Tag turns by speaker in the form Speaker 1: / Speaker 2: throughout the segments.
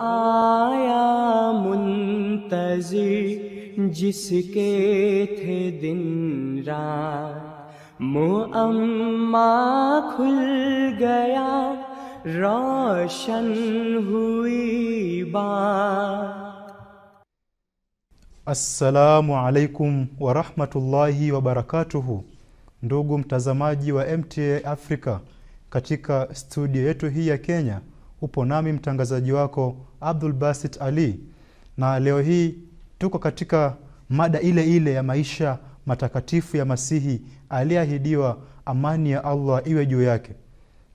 Speaker 1: आया मुंतज़िर जिसके थे दिन रात, मुअम्मा खुल गया रोशन हुई बात।
Speaker 2: Assalamu alaikum wa rahmatullahi wa barakatuhu. Ndugu mtazamaji wa MTA Africa, katika studio yetu hii ya Kenya upo nami mtangazaji wako Abdul Basit Ali, na leo hii tuko katika mada ile ile ya maisha matakatifu ya Masihi aliyeahidiwa, amani ya Allah iwe juu yake.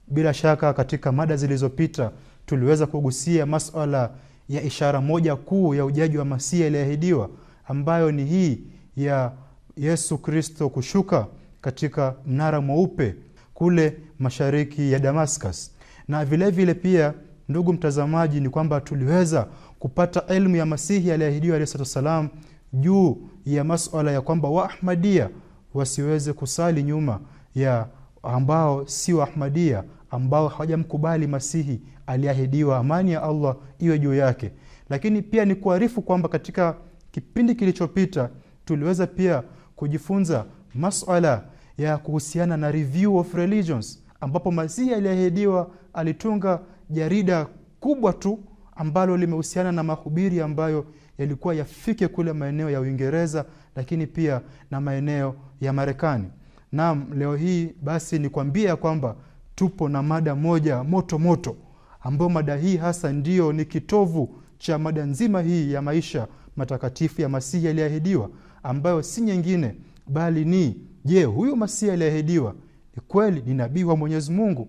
Speaker 2: Bila shaka katika mada zilizopita tuliweza kugusia masuala ya ishara moja kuu ya ujaji wa Masihi aliyeahidiwa, ambayo ni hii ya Yesu Kristo kushuka katika mnara mweupe kule mashariki ya Damascus. Na vile vile pia ndugu mtazamaji, ni kwamba tuliweza kupata elimu ya Masihi aliyeahidiwa alayhi salam juu ya masuala ya kwamba Waahmadia wasiweze kusali nyuma ya ambao si Waahmadia, ambao hawajamkubali Masihi aliyeahidiwa, amani ya Allah iwe juu yake. Lakini pia ni kuarifu kwamba katika kipindi kilichopita tuliweza pia kujifunza masuala ya kuhusiana na review of religions, ambapo Masihi aliyeahidiwa alitunga jarida kubwa tu ambalo limehusiana na mahubiri ambayo yalikuwa yafike kule maeneo ya Uingereza, lakini pia na maeneo ya Marekani. Na leo hii basi ni kuambia kwamba tupo na mada moja moto moto, ambayo mada hii hasa ndio ni kitovu cha mada nzima hii ya maisha matakatifu ya Masihi aliyeahidiwa, ambayo si nyingine bali ni, je, huyu Masihi aliyeahidiwa ni kweli ni nabii wa Mwenyezi Mungu?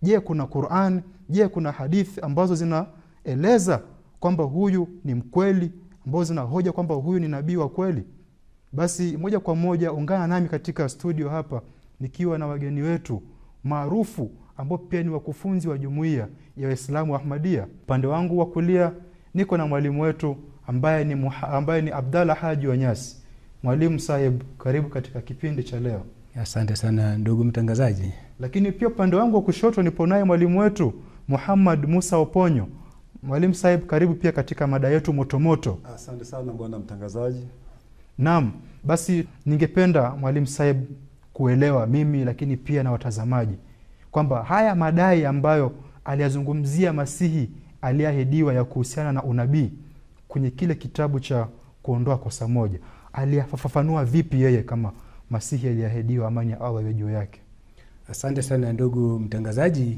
Speaker 2: Je, kuna Qur'an, je, kuna hadithi ambazo zinaeleza kwamba huyu ni mkweli, ambazo zinahoja kwamba huyu ni nabii wa kweli? Basi moja kwa moja ungana nami katika studio hapa nikiwa na wageni wetu maarufu ambao pia ni wakufunzi wa jumuiya ya Waislamu Ahmadiyya. Upande wangu wa kulia niko na mwalimu wetu ambaye ni Abdalla Haji Wanyasi. Mwalimu Sahib, karibu katika kipindi cha leo.
Speaker 3: Asante sana ndugu mtangazaji.
Speaker 2: Lakini pia upande wangu wa kushoto nipo naye mwalimu wetu Muhammad Musa Oponyo. Mwalimu Sahib, karibu pia katika mada yetu motomoto.
Speaker 4: Asante sana bwana mtangazaji.
Speaker 2: Naam, basi ningependa mwalimu Sahib kuelewa mimi lakini pia na watazamaji kwamba haya madai ambayo aliyazungumzia Masihi aliyeahidiwa ya kuhusiana na unabii kwenye kile kitabu cha kuondoa kosa moja, aliyafafanua vipi yeye kama Masihi aliyeahidiwa, amani ya Allah iwe juu yake?
Speaker 3: Asante sana ndugu mtangazaji.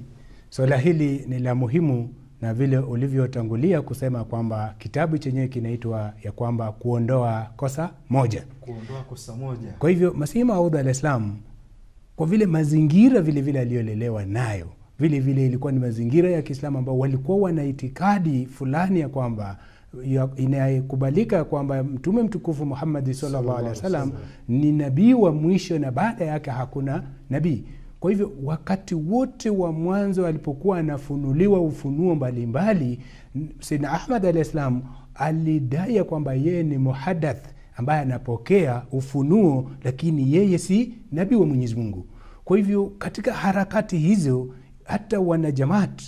Speaker 3: Swala hili ni la muhimu, na vile ulivyotangulia kusema kwamba kitabu chenyewe kinaitwa ya kwamba kuondoa kosa moja.
Speaker 2: Kuondoa kosa moja.
Speaker 3: Kwa hivyo Masihi Maud alayhisalam, kwa vile mazingira vile vile aliyolelewa nayo, vile vile ilikuwa ni mazingira ya Kiislamu ambao walikuwa wana itikadi fulani ya kwamba inakubalika kwamba Mtume mtukufu Muhammad sallallahu alaihi wasallam ni nabii wa mwisho na baada yake hakuna nabii. Kwa hivyo wakati wote wa mwanzo alipokuwa anafunuliwa ufunuo mbalimbali, Sayyidina Ahmad alayhisalam alidai kwamba yeye ni muhadath ambaye anapokea ufunuo, lakini yeye si nabii wa Mwenyezi Mungu. Kwa hivyo katika harakati hizo hata wanajamaat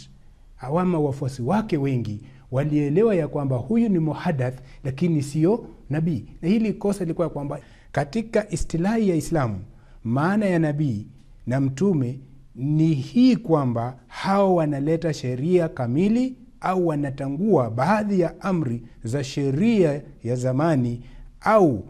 Speaker 3: awama wafuasi wake wengi walielewa ya kwamba huyu ni muhadath lakini sio nabii. Na hili kosa lilikuwa kwamba katika istilahi ya Islamu maana ya nabii na mtume ni hii kwamba hao wanaleta sheria kamili au wanatangua baadhi ya amri za sheria ya zamani, au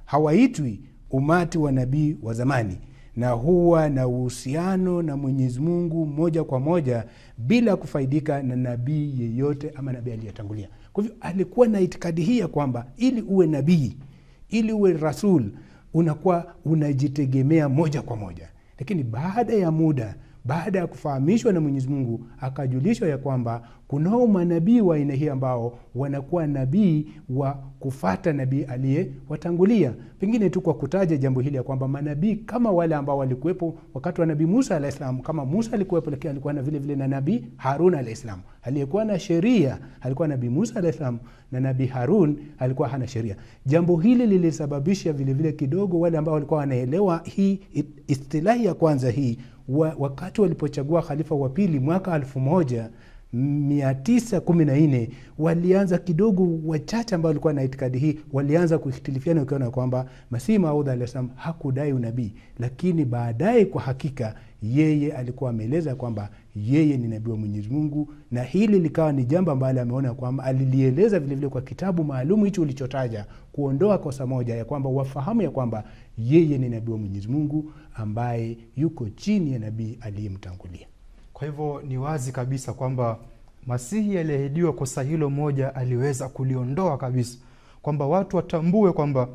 Speaker 3: hawaitwi umati wa nabii wa zamani, na huwa na uhusiano na Mwenyezi Mungu moja kwa moja bila kufaidika na nabii yeyote ama nabii aliyetangulia. Kwa hivyo alikuwa na itikadi hii ya kwamba ili uwe nabii, ili uwe rasul, unakuwa unajitegemea moja kwa moja. Lakini baada ya muda, baada ya kufahamishwa na Mwenyezi Mungu, akajulishwa ya kwamba kunao manabii wa aina hii ambao wanakuwa nabii wa kufata nabii aliyewatangulia. Pengine tu kwa kutaja jambo hili ya kwamba manabii kama wale ambao walikuwepo wakati wa Nabii Musa alayhisalam, kama Musa alikuwepo, lakini alikuwa na vile vile na Nabii Harun alayhisalam aliyekuwa na sheria. Alikuwa Nabii Musa alayhisalam na Nabii Harun alikuwa hana sheria. Jambo hili lilisababisha vile vile kidogo wale ambao walikuwa wanaelewa hii istilahi ya kwanza hii wakati walipochagua khalifa wa pili mwaka 1000 914 walianza kidogo, wachache ambao walikuwa na itikadi hii walianza kuihtilifiana, ukiona kwamba Masihi Maud alayhi salam hakudai unabii, lakini baadaye kwa hakika yeye alikuwa ameeleza kwamba yeye ni nabii wa Mwenyezi Mungu, na hili likawa ni jambo ambalo ameona kwamba alilieleza vile vile kwa kitabu maalum hicho ulichotaja, kuondoa kosa moja ya kwamba wafahamu ya kwamba yeye ni nabii wa Mwenyezi Mungu ambaye yuko chini ya nabii aliyemtangulia.
Speaker 2: Kwa hivyo ni wazi kabisa kwamba Masihi aliahidiwa kosa hilo moja aliweza kuliondoa kabisa, kwamba watu watambue kwamba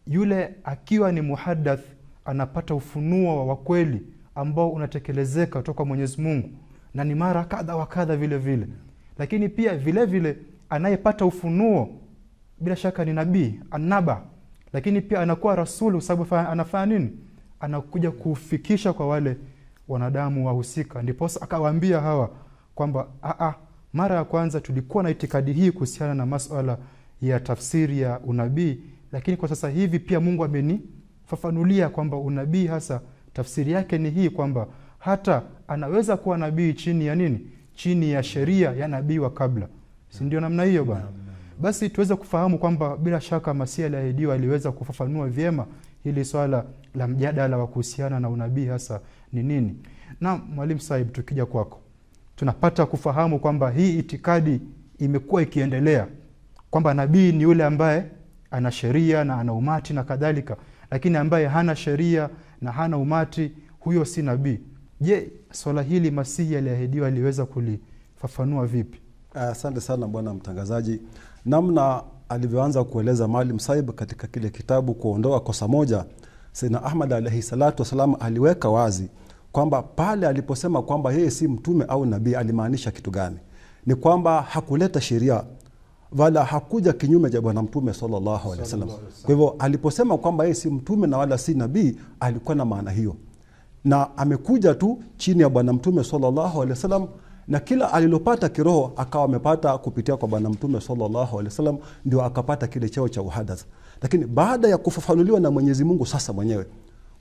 Speaker 2: yule akiwa ni muhaddath anapata ufunuo wa kweli ambao unatekelezeka kutoka Mwenyezi Mungu, na ni mara kadha wa kadha vile vile. Lakini pia vile vile anayepata ufunuo bila shaka ni nabii, annaba, lakini pia anakuwa rasulu, sababu anafanya nini? Anakuja kufikisha kwa wale wanadamu wahusika. Ndipo akawaambia hawa kwamba mara ya kwanza tulikuwa na itikadi hii kuhusiana na masuala ya tafsiri ya unabii, lakini kwa sasa hivi pia Mungu amenifafanulia kwamba unabii hasa tafsiri yake ni hii, kwamba hata anaweza kuwa nabii chini ya nini? Chini ya sheria ya nabii wa kabla. Si ndio namna hiyo bwana? Basi tuweze kufahamu kwamba bila shaka Masihi aliahidiwa aliweza kufafanua vyema hili swala la mjadala wa kuhusiana na unabii hasa ni nini. Na Mwalimu Saib, tukija kwako, tunapata kufahamu kwamba hii itikadi imekuwa ikiendelea kwamba nabii ni yule ambaye ana sheria na ana umati na kadhalika, lakini ambaye hana sheria na hana umati, huyo si nabii. Je, swala hili Masihi aliahidiwa aliweza kulifafanua vipi?
Speaker 4: Asante sana bwana mtangazaji. Namna alivyoanza kueleza Mwalimu Saib katika kile kitabu kuondoa kosa moja, Sayyidina Ahmad alayhi salatu wasalam aliweka wazi kwamba pale aliposema kwamba yeye si mtume au nabii alimaanisha kitu gani. Ni kwamba hakuleta sheria wala hakuja kinyume cha bwana mtume sallallahu alaihi wasallam. Kwa hivyo aliposema kwamba yeye si mtume na wala si nabii, alikuwa na maana hiyo, na amekuja tu chini ya bwana mtume sallallahu alaihi wasallam, na kila alilopata kiroho akawa amepata kupitia kwa bwana mtume sallallahu alaihi wasallam, ndio akapata kile cheo cha uhadath. Lakini baada ya kufafanuliwa na Mwenyezi Mungu sasa mwenyewe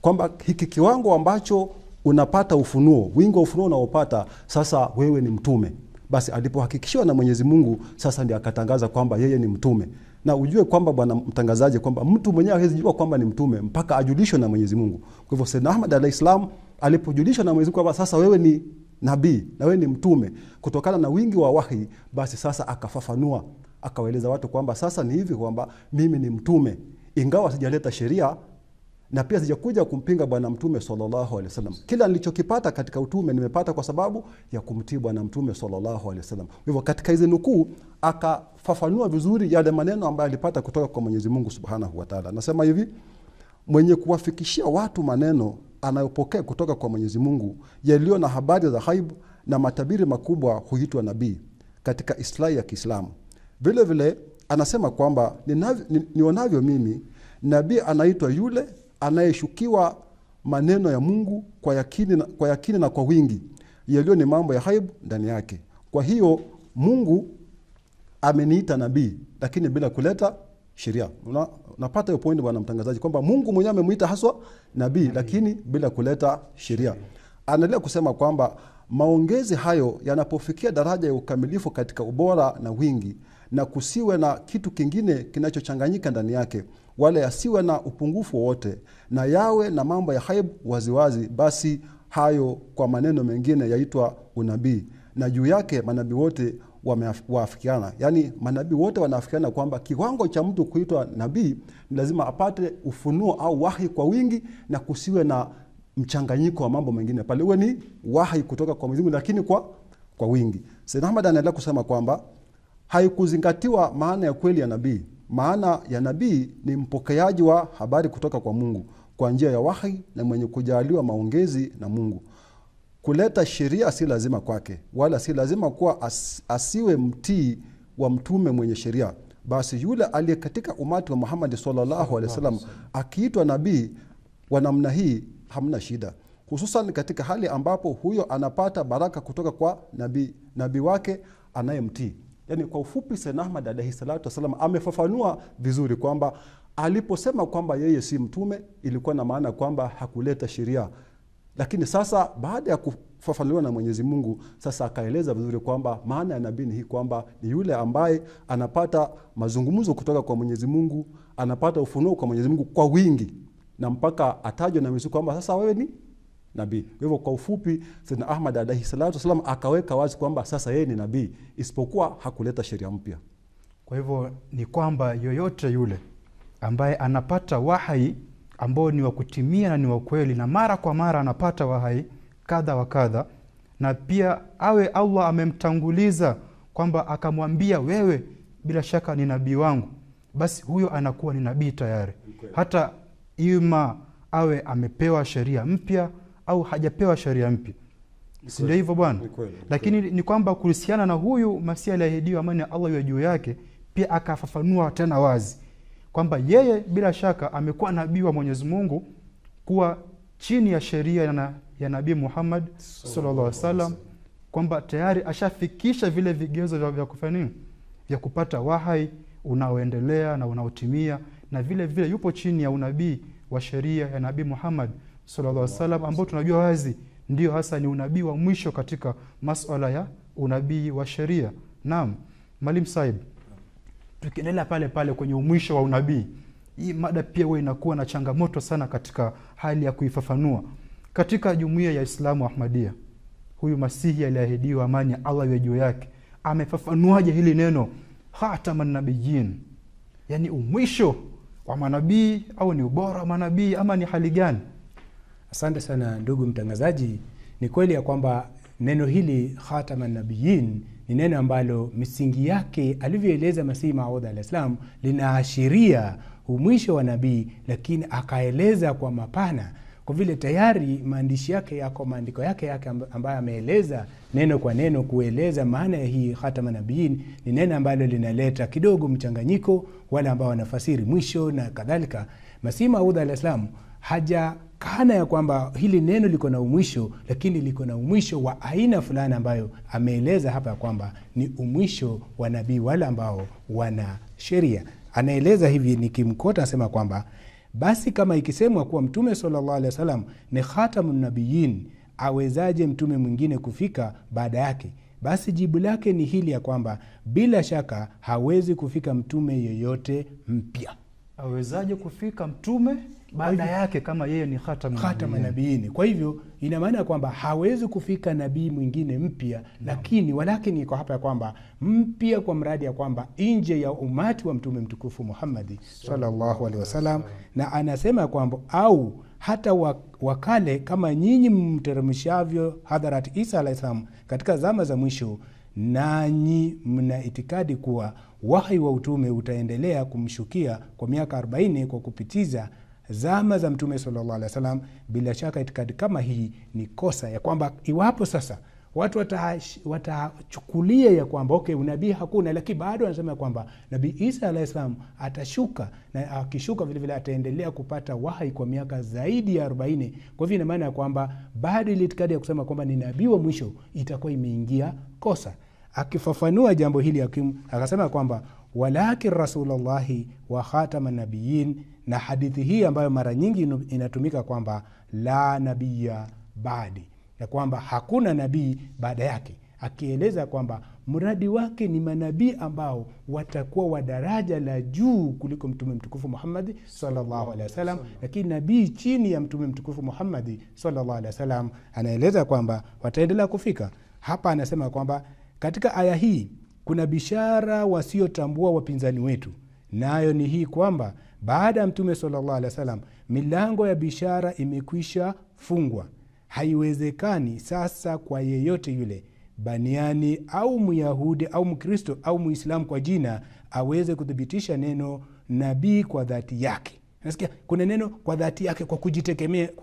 Speaker 4: kwamba hiki kiwango ambacho unapata ufunuo, wingi wa ufunuo unaopata sasa wewe ni mtume, basi alipohakikishiwa na Mwenyezi Mungu sasa ndio akatangaza kwamba yeye ni mtume. Na ujue kwamba bwana mtangazaji kwamba mtu mwenyewe hawezi jua kwamba ni mtume mpaka ajulishwe na Mwenyezi Mungu. Kwa hivyo Sayyidina Ahmad alayhis salam alipojulishwa na Mwenyezi Mungu kwamba sasa wewe ni nabii na wewe ni mtume kutokana na wingi wa wahi, basi sasa akafafanua, akawaeleza watu kwamba sasa ni hivi kwamba mimi ni mtume, ingawa sijaleta sheria na pia sijakuja kumpinga bwana mtume sallallahu alaihi wasallam. Kila nilichokipata katika utume nimepata kwa sababu ya kumtii bwana mtume sallallahu alaihi wasallam. Hivyo katika hizo nukuu akafafanua vizuri yale maneno ambayo alipata kutoka kwa Mwenyezi Mungu Subhanahu wa Ta'ala. Nasema hivi: mwenye kuwafikishia watu maneno anayopokea kutoka kwa Mwenyezi Mungu yaliyo na habari za ghaibu na matabiri makubwa huitwa nabii katika islahi ya Kiislamu. Vile vile anasema kwamba nionavyo mimi, nabii anaitwa yule anayeshukiwa maneno ya Mungu kwa yakini na kwa wingi yaliyo ni mambo ya ghaibu ndani yake. Kwa hiyo Mungu ameniita nabii lakini bila kuleta sheria. Unapata hiyo point bwana mtangazaji kwamba Mungu mwenyewe amemuita haswa nabii lakini bila kuleta sheria. Anaendelea kusema kwamba maongezi hayo yanapofikia daraja ya ukamilifu katika ubora na wingi, na kusiwe na kitu kingine kinachochanganyika ndani yake, wala yasiwe na upungufu wowote, na yawe na mambo ya ghaib waziwazi, basi hayo kwa maneno mengine yaitwa unabii, na juu yake manabii wote wameafikiana. Yani manabii wote wanafikiana kwamba kiwango cha mtu kuitwa nabii ni lazima apate ufunuo au wahi kwa wingi, na kusiwe na mchanganyiko wa mambo mengine pale, uwe ni wahi kutoka kwa Mwenyezi Mungu lakini kwa wingi. Sayyid Ahmad anaendelea kusema kwamba haikuzingatiwa maana ya kweli ya nabii. Maana ya nabii ni mpokeaji wa habari kutoka kwa Mungu kwa njia ya wahi na mwenye kujaliwa maongezi na Mungu. Kuleta sheria si lazima kwake, wala si lazima kuwa asiwe mtii wa mtume mwenye sheria. Basi yule aliye katika umati wa Muhammad sallallahu alaihi wasallam akiitwa nabii wa namna hii hamna shida, hususan katika hali ambapo huyo anapata baraka kutoka kwa nabii wake anayemtii. Yani kwa ufupi Sayyid Ahmad alayhi salatu wasallam amefafanua vizuri kwamba aliposema kwamba yeye si mtume ilikuwa na maana kwamba hakuleta sheria. Lakini sasa baada ya kufafanuliwa na Mwenyezi Mungu. Sasa akaeleza vizuri kwamba maana ya nabii ni hii, kwamba ni yule ambaye anapata mazungumzo kutoka kwa Mwenyezi Mungu, anapata ufunuo kwa Mwenyezi Mungu kwa wingi, na mpaka atajwe na Mwenyezi kwamba sasa wewe ni nabii. Kwa hivyo kwa ufupi, Sayyidina Ahmad alayhi salatu wasallam akaweka wazi kwamba sasa yeye ni nabii, isipokuwa hakuleta sheria mpya.
Speaker 2: Kwa hivyo ni kwamba yoyote yule ambaye anapata wahai ambao ni wa kutimia na ni wa kweli, na mara kwa mara anapata wahai kadha wa kadha, na pia awe Allah amemtanguliza kwamba akamwambia wewe bila shaka ni nabii wangu, basi huyo anakuwa ni nabii tayari, hata ima awe amepewa sheria mpya au hajapewa sheria mpya. Si ndio hivyo bwana? Lakini ni kwamba kuhusiana na huyu Masihi aliyeahidiwa, amani ya Allah iwe juu yake, pia akafafanua tena wazi kwamba yeye bila shaka amekuwa nabii wa Mwenyezi Mungu, kuwa chini ya sheria ya Nabii Muhammad sallallahu alaihi wasallam, kwamba tayari ashafikisha vile vigezo vya kufanya vya kupata wahai unaoendelea na unaotimia, na vile vile yupo chini ya unabii wa sheria ya Nabii Muhammad sallallahu alaihi wasallam, ambao tunajua wazi ndio hasa ni unabii wa mwisho katika masuala ya unabii wa sheria. Naam, Mwalimu Said, tukiendelea pale pale kwenye mwisho wa unabii, hii mada pia huwa inakuwa na changamoto sana katika hali ya kuifafanua. Katika jumuiya ya Islamu Ahmadiyya, huyu Masihi aliyeahidiwa, amani ya Allah iwe juu yake, amefafanuaje hili neno khataman nabiyyin? Yani umwisho wa manabii, au ni ubora wa manabii, ama ni hali gani?
Speaker 3: Asante sana ndugu mtangazaji. Ni kweli ya kwamba neno hili khataman nabiyyin ni neno ambalo misingi yake alivyoeleza Masihi Maud al-Islam linaashiria umwisho wa nabii, lakini akaeleza kwa mapana, kwa vile tayari maandishi yake yako, maandiko yake ambayo ameeleza neno kwa neno kueleza maana ya hii khataman nabiyyin. Ni neno ambalo linaleta kidogo mchanganyiko, wale ambao wanafasiri mwisho na kadhalika. Masihi Maud al-Islam hajakana ya kwamba hili neno liko na umwisho, lakini liko na umwisho wa aina fulani ambayo ameeleza hapa kwamba ni umwisho wa nabii wale ambao wana sheria. Anaeleza hivi, nikimkota anasema kwamba basi kama ikisemwa kuwa Mtume sallallahu alaihi wasallam ni khatamun nabiyyin, awezaje mtume mwingine kufika baada yake? Basi jibu lake ni hili ya kwamba bila shaka hawezi kufika mtume yeyote mpya.
Speaker 2: Awezaje kufika mtume baada yake kama yeye ni khatamun
Speaker 3: nabiyyin? Kwa hivyo ina maana kwamba hawezi kufika nabii mwingine mpya, lakini walakini iko hapa ya kwamba mpya kwa mradi ya kwamba nje ya umati wa mtume mtukufu Muhammad sallallahu alaihi wasallam. Na anasema kwamba au hata wakale kama nyinyi mteremshavyo Hadharat Isa alayhi salam katika zama za mwisho, nanyi mna itikadi kuwa wahi wa utume utaendelea kumshukia kwa miaka 40 kwa kupitiza zama za mtume sallallahu alaihi wasallam. Bila shaka itikadi kama hii ni kosa, ya kwamba iwapo sasa watu watachukulia ya kwamba okay, unabii hakuna, lakini bado anasema kwamba Nabii Isa alayhi salam atashuka, na akishuka vile vile ataendelea kupata wahi kwa miaka zaidi ya 40. Kwa hivyo ina maana ya kwamba bado ile itikadi ya kusema kwamba ni nabii wa mwisho itakuwa imeingia kosa. Akifafanua jambo hili akasema kwamba walakin rasulullahi wa khataman nabiyyin, na hadithi hii ambayo mara nyingi inatumika kwamba la nabiyya baadi, ya kwamba hakuna nabii baada yake, akieleza kwamba mradi wake ni manabii ambao watakuwa wa daraja la juu kuliko mtume mtukufu Muhammad sallallahu alaihi wasallam, lakini nabii chini ya mtume mtukufu Muhammad sallallahu alaihi wasallam anaeleza kwamba wataendelea kufika. Hapa anasema kwamba katika aya hii kuna bishara wasiotambua wapinzani wetu, nayo ni hii kwamba baada ya mtume sallallahu alaihi wasallam milango ya bishara imekwisha fungwa. Haiwezekani sasa kwa yeyote yule, baniani au Myahudi au Mkristo au Muislamu kwa jina, aweze kuthibitisha neno nabii kwa dhati yake. Nasikia kuna neno kwa dhati yake, kwa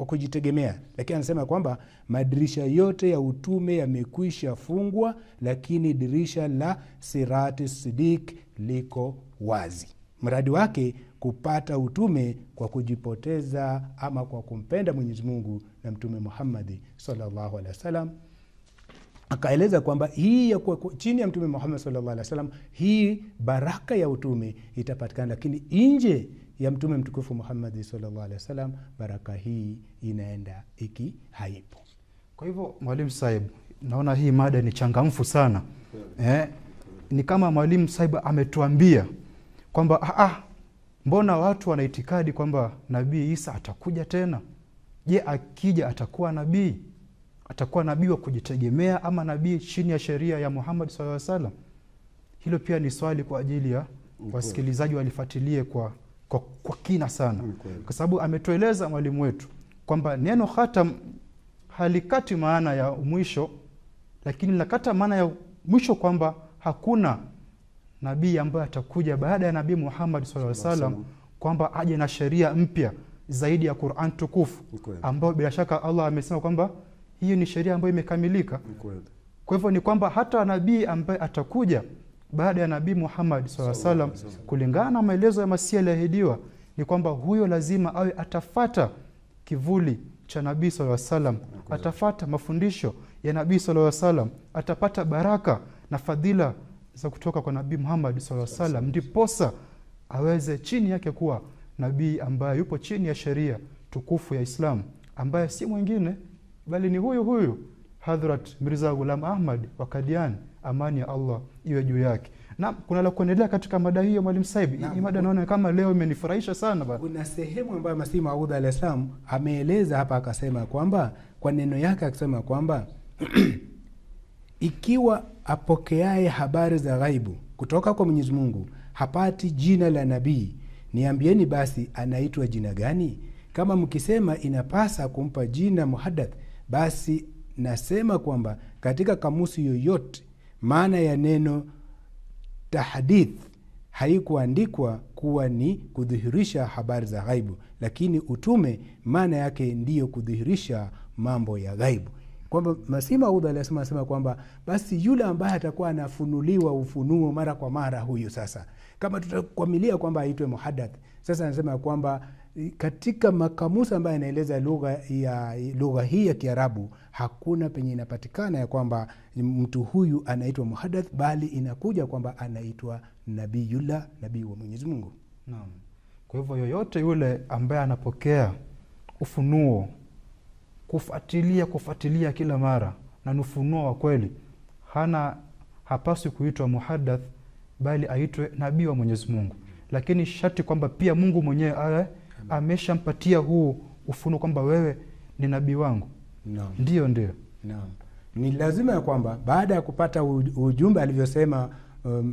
Speaker 3: kujitegemea, lakini anasema kwamba madirisha yote ya utume yamekwisha fungwa, lakini dirisha la Sirati Sidik liko wazi. Mradi wake kupata utume kwa kujipoteza ama kwa kumpenda Mwenyezi Mungu na mtume Muhammad sallallahu alaihi wasallam. Akaeleza kwamba hii ya kwa chini ya mtume Muhammad sallallahu alaihi wasallam, hii baraka ya utume itapatikana, lakini nje ya mtume mtukufu Muhammad sallallahu alaihi wasallam baraka hii inaenda haipo.
Speaker 2: Kwa hivyo Mwalimu Saib, naona hii mada ni changamfu sana. Ni kama Mwalimu Saib ametuambia kwamba mbona watu wana itikadi kwamba Nabii Isa atakuja tena? Je, akija atakuwa nabii? Atakuwa nabii wa kujitegemea ama nabii chini ya sheria ya Muhammad sallallahu alaihi wasallam? Hilo pia ni swali kwa ajili ya wasikilizaji walifuatilie kwa kina sana. Kwa sababu ametueleza mwalimu wetu kwamba neno khatam halikati maana ya mwisho, lakini linakata maana ya mwisho kwamba hakuna nabii ambaye atakuja baada ya Nabii Muhammad sallallahu alaihi wasallam kwamba aje na sheria mpya zaidi ya Qur'an tukufu, ambayo bila shaka Allah amesema kwamba hiyo ni sheria ambayo imekamilika. Kwa hivyo ni kwamba hata nabii ambaye atakuja baada ya Nabii Muhammad sallallahu alaihi wasallam, kulingana na maelezo ya Masihi aliyeahidiwa, ni kwamba huyo lazima awe atafata kivuli cha Nabii sallallahu alaihi wasallam, atafata mafundisho ya Nabii sallallahu alaihi wasallam, atapata baraka na fadhila za kutoka kwa Nabii Muhammad sallallahu alaihi wasallam, ndiposa aweze chini yake kuwa nabii ambaye yupo chini ya sheria tukufu ya Islam, ambaye si mwingine bali ni huyu Hadhrat Mirza Ghulam Ahmad wa Qadian, amani ya Allah iwe juu yake. Na kuna la kuendelea katika mada hiyo Mwalimu Saib. Hii mada naona kama leo imenifurahisha sana bana.
Speaker 3: Kuna sehemu ambayo Masihi Maud alayhi salam ameeleza hapa, akasema kwamba kwa neno yake akasema kwamba ikiwa apokeaye habari za ghaibu kutoka kwa Mwenyezi Mungu hapati jina la nabii, niambieni basi anaitwa jina gani? Kama mkisema inapasa kumpa jina muhaddath, basi nasema kwamba katika kamusi yoyote maana ya neno tahdith haikuandikwa kuwa ni kudhihirisha habari za ghaibu, lakini utume maana yake ndiyo kudhihirisha mambo ya ghaibu. Kwamba Masihi Maud anasema kwamba basi yule ambaye atakuwa anafunuliwa ufunuo mara kwa mara, huyo sasa kama tutakwamilia kwamba aitwe muhaddath, sasa anasema kwamba katika makamusa ambayo yanaeleza lugha hii ya Kiarabu hakuna penye inapatikana ya kwamba mtu huyu anaitwa muhaddath, bali inakuja kwamba anaitwa nabiyullah, nabii wa Mwenyezi Mungu.
Speaker 2: Naam. Kwa hivyo yoyote yule ambaye anapokea ufunuo kufuatilia kila mara na ufunuo wa kweli, hapaswi kuitwa muhaddath, bali aitwe nabii wa Mwenyezi Mungu. Lakini sharti kwamba pia Mungu mwenyewe ameshampatia huu ufunuo kwamba wewe ni nabii wangu. Ndio.
Speaker 3: Naam. Ni lazima ya kwamba baada ya kupata ujumbe alivyosema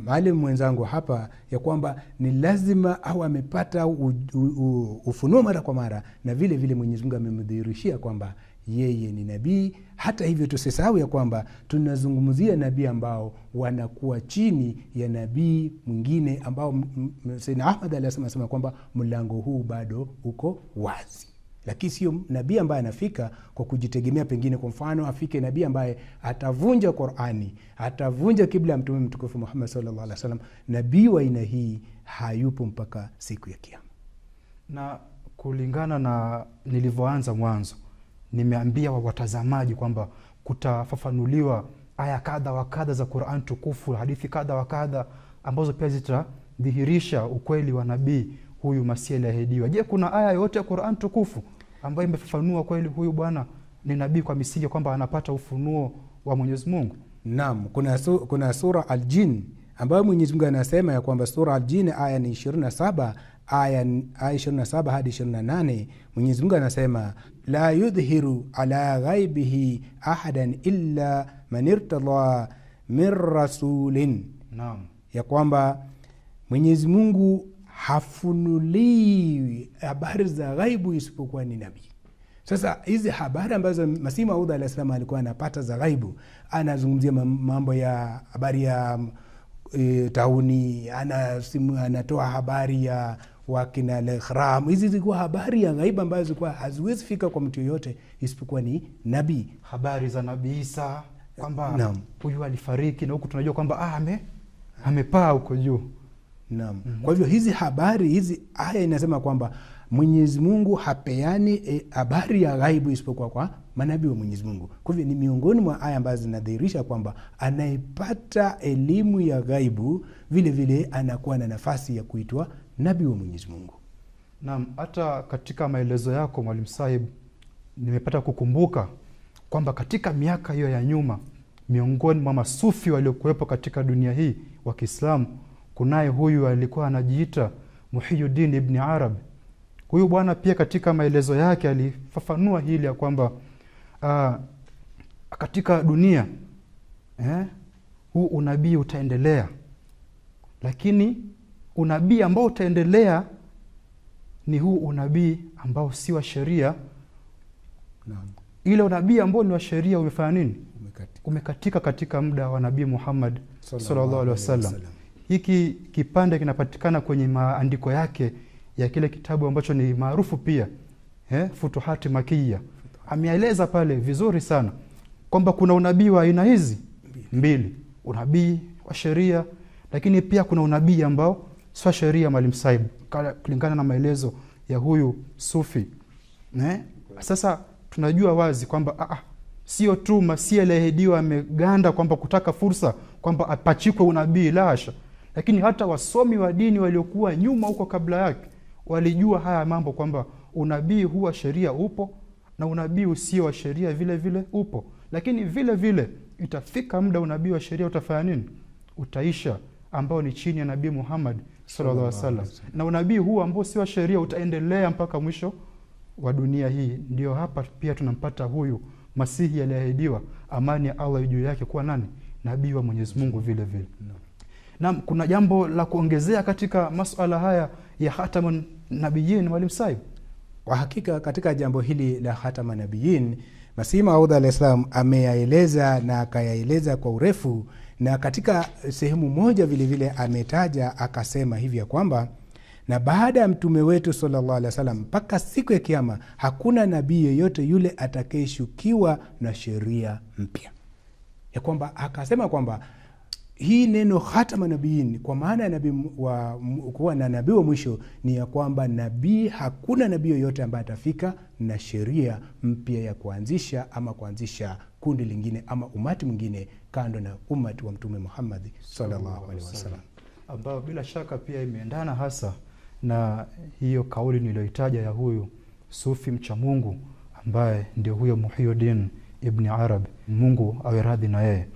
Speaker 3: mwalimu mwenzangu hapa, ya kwamba ni lazima au amepata ufunuo mara kwa mara, na vile vile Mwenyezi Mungu amemdhihirishia kwamba yeye ni nabii. Hata hivyo tusisahau ya kwamba tunazungumzia nabii ambao wanakuwa chini ya nabii mwingine, ambao Sayyidina Ahmad alisema kwamba mlango huu bado uko wazi, lakini sio nabii ambaye anafika kwa kujitegemea. Pengine kwa mfano afike nabii ambaye atavunja Qur'ani, atavunja kibla ya Mtume mtukufu Muhammad sallallahu alaihi wasallam. Nabii wa aina hii hayupo mpaka siku ya Kiyama.
Speaker 2: Na kulingana na nilivyoanza mwanzo, nimeambia watazamaji kwamba kutafafanuliwa aya kadha wa kadha za Qur'an tukufu, hadithi kadha wa kadha ambazo pia zitadhihirisha ukweli wa nabii huyu Masihi aliyeahidiwa. Je, kuna aya yote ya Qur'an tukufu ambayo imefafanua kweli huyu bwana ni nabii kwa misingi kwamba anapata ufunuo wa Mwenyezi Mungu?
Speaker 3: Naam, kuna sura Al-Jin ambayo Mwenyezi Mungu anasema ya kwamba sura Al-Jin aya ni 27, aya 27 hadi 28. Mwenyezi Mungu anasema la yudhiru ala ghaibihi ahadan illa man irtada min rasulin.
Speaker 2: Naam.
Speaker 3: Ya kwamba Mwenyezi Mungu hafunulii habari za ghaibu isipokuwa ni nabii. Sasa hizi habari ambazo Masihi Maud alayhi salam alikuwa anapata za ghaibu, anazungumzia mambo ya habari ya tauni, anatoa habari ya wakina al-Ikhram. Hizi zilikuwa habari ya ghaibu ambazo zilikuwa haziwezi fika kwa mtu yoyote isipokuwa ni nabii.
Speaker 2: Habari za Nabii Isa kwamba huyu alifariki na huku tunajua kwamba amepaa huko juu.
Speaker 3: Naam. Kwa hivyo hizi habari, hizi aya inasema kwamba Mwenyezi Mungu hapeani habari ya ghaibu isipokuwa kwa manabii wa Mwenyezi Mungu. Kwa hivyo ni miongoni mwa aya ambazo zinadhihirisha kwamba anayepata elimu ya ghaibu vile vile anakuwa na nafasi ya kuitwa nabii wa Mwenyezi Mungu.
Speaker 2: Naam, hata katika maelezo yako Mwalimu Saib nimepata kukumbuka kwamba katika miaka hiyo ya nyuma, miongoni mwa masufi waliokuwepo katika dunia hii wa Kiislamu, kunaye huyu alikuwa anajiita Muhyiddin Ibn Arabi. Huyu bwana pia katika maelezo yake alifafanua hili ya kwamba katika dunia huu unabii utaendelea, lakini unabii ambao utaendelea ni huu unabii ambao si wa sheria. Ile unabii ambao ni wa sheria umefanya nini? Umekatika katika muda wa Nabii Muhammad sallallahu alaihi wasallam. Hiki kipande kinapatikana kwenye maandiko yake ya kile kitabu ambacho ni maarufu pia, Futuhati Makiyya. Ameeleza pale vizuri sana kwamba kuna unabii wa aina hizi mbili, unabii wa sheria, lakini pia kuna unabii ambao si wa sheria, Mwalimu Saib, kulingana na maelezo ya huyu sufi. Sasa tunajua wazi kwamba sio tu Masihi aliyeahidiwa ameganda kwamba kutaka fursa kwamba apachikwe unabii, la hasha, lakini hata wasomi wa dini waliokuwa nyuma huko kabla yake walijua haya mambo, kwamba unabii huwa sheria upo na unabii usio wa sheria vile vile upo, lakini vile vile itafika muda unabii wa sheria utafanya nini? Utaisha, ambao ni chini ya Nabii Muhammad sallallahu alaihi wasallam, na unabii huu ambao si wa sheria utaendelea mpaka mwisho wa dunia hii. Ndio hapa pia tunampata huyu Masihi aliyeahidiwa, amani ya Allah juu yake, kuwa nani? Nabii wa Mwenyezi Mungu vile vile. Na kuna jambo la kuongezea katika masuala haya ya Khatamun Nabiyyin, Mwalimu Saib?
Speaker 3: Kwa hakika katika jambo hili la Khatamun Nabiyyin, Masihi Maud alayhi salam ameyaeleza na akayaeleza kwa urefu, na katika sehemu moja vile vile ametaja akasema hivi ya kwamba na baada ya mtume wetu sallallahu alaihi wasallam mpaka siku ya kiyama hakuna nabii yeyote yule atakayeshukiwa na sheria mpya. Ya kwamba akasema kwamba hii neno Khatamun Nabiyyin kwa maana ya nabii wa kuwa na nabii wa mwisho ni ya kwamba hakuna nabii yoyote ambaye atafika na sheria mpya ya kuanzisha kundi lingine ama umati mwingine kando na umati wa mtume Muhammad sallallahu alaihi wasallam,
Speaker 2: ambao bila shaka pia imeendana hasa na hiyo kauli niliyoitaja ya huyu sufi mcha Mungu ambaye ndio huyo Muhyiddin Ibn Arabi, Mungu awe radhi na yeye.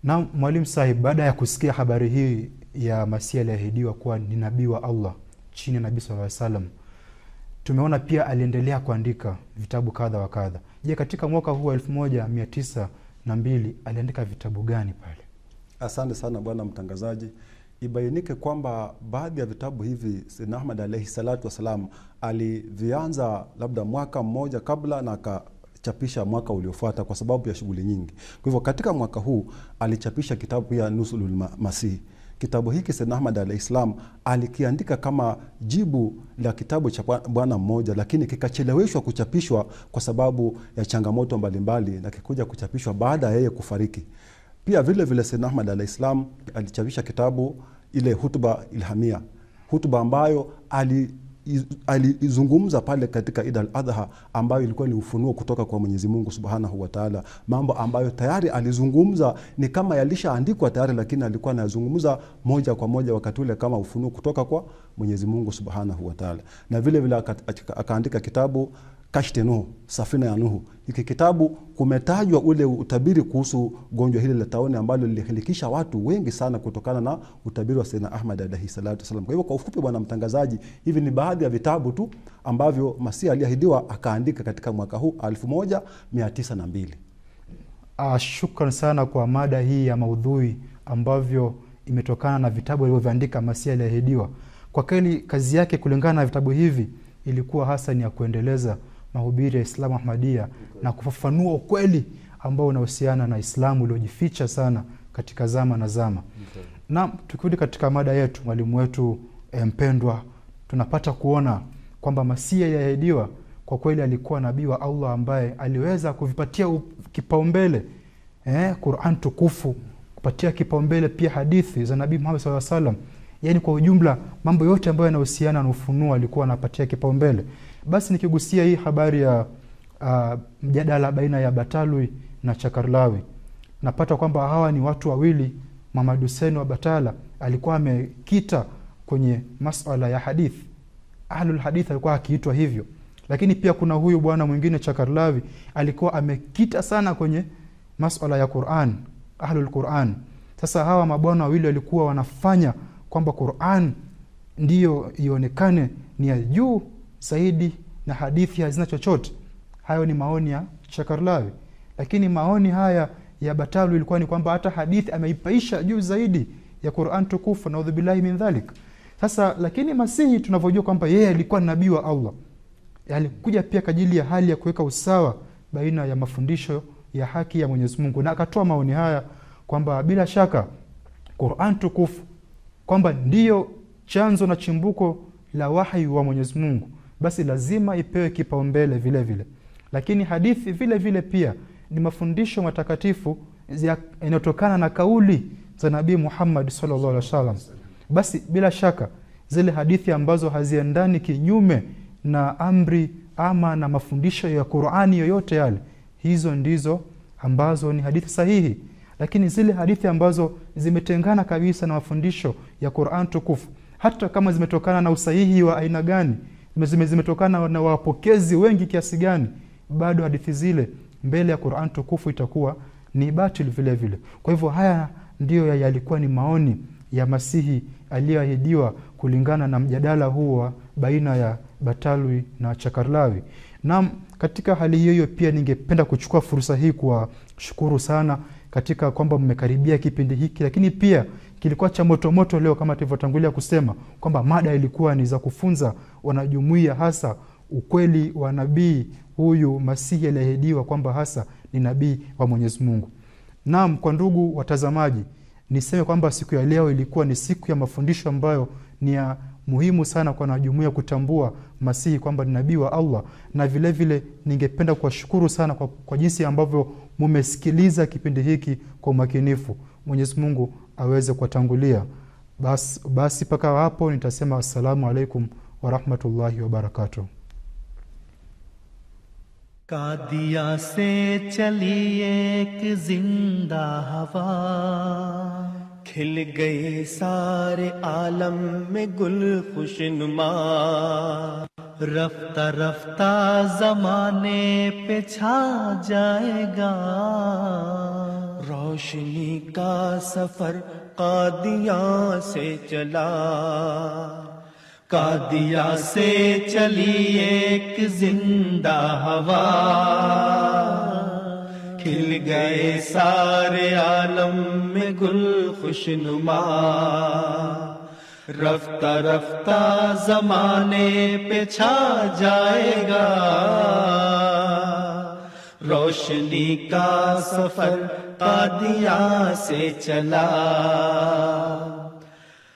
Speaker 2: Na Mwalimu Sahib, baada ya kusikia habari hii ya Masihi aliyeahidiwa kuwa ni nabii wa Allah chini ya Nabii sallallahu alaihi wasallam, tumeona pia aliendelea kuandika vitabu kadha wa kadha. Je, katika mwaka huu 1902 aliandika vitabu gani pale?
Speaker 4: Asante sana bwana mtangazaji. Ibainike kwamba baadhi ya vitabu hivi Sayyidna Ahmad alayhi salatu wasalam alivianza labda mwaka mmoja kabla na akachapisha mwaka uliofuata kwa sababu ya shughuli nyingi. Kwa hivyo katika mwaka huu alichapisha kitabu ya Nusulul Masih. Kitabu hiki Sayyidna Ahmad alayhi salam alikiandika kama jibu la kitabu cha bwana mmoja, lakini kikacheleweshwa kuchapishwa kwa sababu ya changamoto mbalimbali na kikuja kuchapishwa baada ya yeye kufariki. Pia vile vile Sayyidna Ahmad alayhi salam alichapisha kitabu ile Hutuba Ilhamia, hutuba ambayo alizungumza pale katika Eid al-Adha, ambayo ilikuwa ni ufunuo kutoka kwa Mwenyezi Mungu Subhanahu wa Ta'ala, mambo ambayo tayari alizungumza ni kama yalishaandikwa tayari, lakini alikuwa anazungumza moja kwa moja wakati ule kama ufunuo kutoka kwa Mwenyezi Mungu Subhanahu wa Ta'ala. Na vile vile akaandika kitabu Kashti Nuh, Safina ya Nuhu. Hiki kitabu kumetajwa ule utabiri kuhusu gonjwa hili la tauni ambalo lilihilikisha watu wengi sana kutokana na utabiri wa Sayyidina Ahmad alayhi salatu wasallam. Kwa hivyo kwa ufupi bwana mtangazaji, hivi ni baadhi ya vitabu tu ambavyo Masihi aliahidiwa akaandika katika mwaka huu 1902.
Speaker 2: Shukran sana kwa mada hii ya maudhui ambavyo imetokana na vitabu alivyoandika Masihi aliahidiwa. Kwa kweli kazi yake kulingana na vitabu hivi ilikuwa hasa ni ya kuendeleza mahubiri ya Islamu Ahmadiyya na kufafanua ukweli ambao unahusiana na Islamu uliojificha sana katika zama na zama. Na tukirudi katika mada yetu, mwalimu wetu mpendwa, tunapata kuona kwamba Masihi aliyeahidiwa kwa kweli alikuwa nabii wa Allah ambaye aliweza kuvipatia kipaumbele Qur'an tukufu, kupatia kipaumbele pia hadithi za Nabii Muhammad sallallahu alaihi wasallam. Yaani kwa ujumla mambo yote ambayo yanahusiana na ufunuo alikuwa anapatia kipaumbele. Basi nikigusia hii habari ya mjadala baina ya Batalwi na Chakarlawi, napata kwamba hawa ni watu wawili. Muhammad Hussein wa Batala alikuwa amekita kwenye masuala ya hadithi, ahlul hadith alikuwa akiitwa hivyo, Lakini pia kuna huyu bwana mwingine Chakarlawi alikuwa amekita sana kwenye masuala ya Qur'an, ahlul Qur'an. Sasa hawa mabwana wawili walikuwa wanafanya kwamba Qur'an ndiyo ionekane ni ya juu zaidi na hadithi hazina chochote. Hayo ni maoni ya Chakarlawi. Lakini maoni haya ya Batalu ilikuwa ni kwamba hata hadithi ameipaisha juu zaidi ya Qur'an tukufu, na udhubillahi min dhalik. Sasa lakini Masihi tunavyojua kwamba yeye alikuwa nabii wa Allah, alikuja pia kwa ajili ya hali ya kuweka usawa baina ya mafundisho ya haki ya Mwenyezi Mungu, na akatoa maoni haya kwamba bila shaka Qur'an tukufu kwamba ndiyo chanzo na chimbuko la wahi wa Mwenyezi Mungu, basi lazima ipewe kipaumbele vile vile. Lakini hadithi vile vile pia ni mafundisho matakatifu yanayotokana na kauli za Nabii Muhammad sallallahu alaihi wasallam. Basi bila shaka zile hadithi ambazo haziendani kinyume na amri ama na mafundisho ya Qur'ani yoyote yale, hizo ndizo ambazo ni hadithi sahihi. Lakini zile hadithi ambazo zimetengana kabisa na mafundisho ya Qur'an tukufu, hata kama zimetokana na usahihi wa aina gani, zimetokana na wapokezi wengi kiasi gani, bado hadithi zile mbele ya Qur'an tukufu itakuwa ni batil vile vile. Kwa hivyo haya ndiyo yalikuwa ni maoni ya Masihi aliyoahidiwa kulingana na mjadala huo baina ya Batalwi na Chakarlawi. Na katika hali hiyo pia ningependa kuchukua fursa hii kuwashukuru sana katika kwamba mmekaribia kipindi hiki, lakini pia kilikuwa cha moto leo kama tulivyotangulia kusema kwamba mada ilikuwa ni za kufunza wanajumuiya hasa ukweli wa nabii huyu Masihi aliyeahidiwa kwamba hasa ni nabii wa Mwenyezi Mungu. Naam, kwa ndugu watazamaji, niseme kwamba siku ya leo ilikuwa ni siku ya mafundisho ambayo ni ya muhimu sana kwa wanajumuiya kutambua Masihi kwamba ni nabii wa Allah, na vile vile ningependa kuwashukuru sana kwa jinsi ambavyo mumesikiliza kipindi hiki kwa umakinifu. Mwenyezi Mungu aweze kuwatangulia. Basi paka hapo nitasema assalamu alaikum wa rahmatullahi wa barakatuh.
Speaker 5: Qadian से चली एक जिंदा हवा, खिल गए सारे आलम में गुल खुशनुमा, रफ्ता रफ्ता जमाने पे छा जाएगा, रोशनी का सफर कादिया से चला, कादिया से चली एक जिंदा हवा, खिल गए सारे आलम में गुल खुशनुमा, रफ्ता रफ्ता जमाने पे छा जाएगा, रोशनी का सफर कादिया से चला।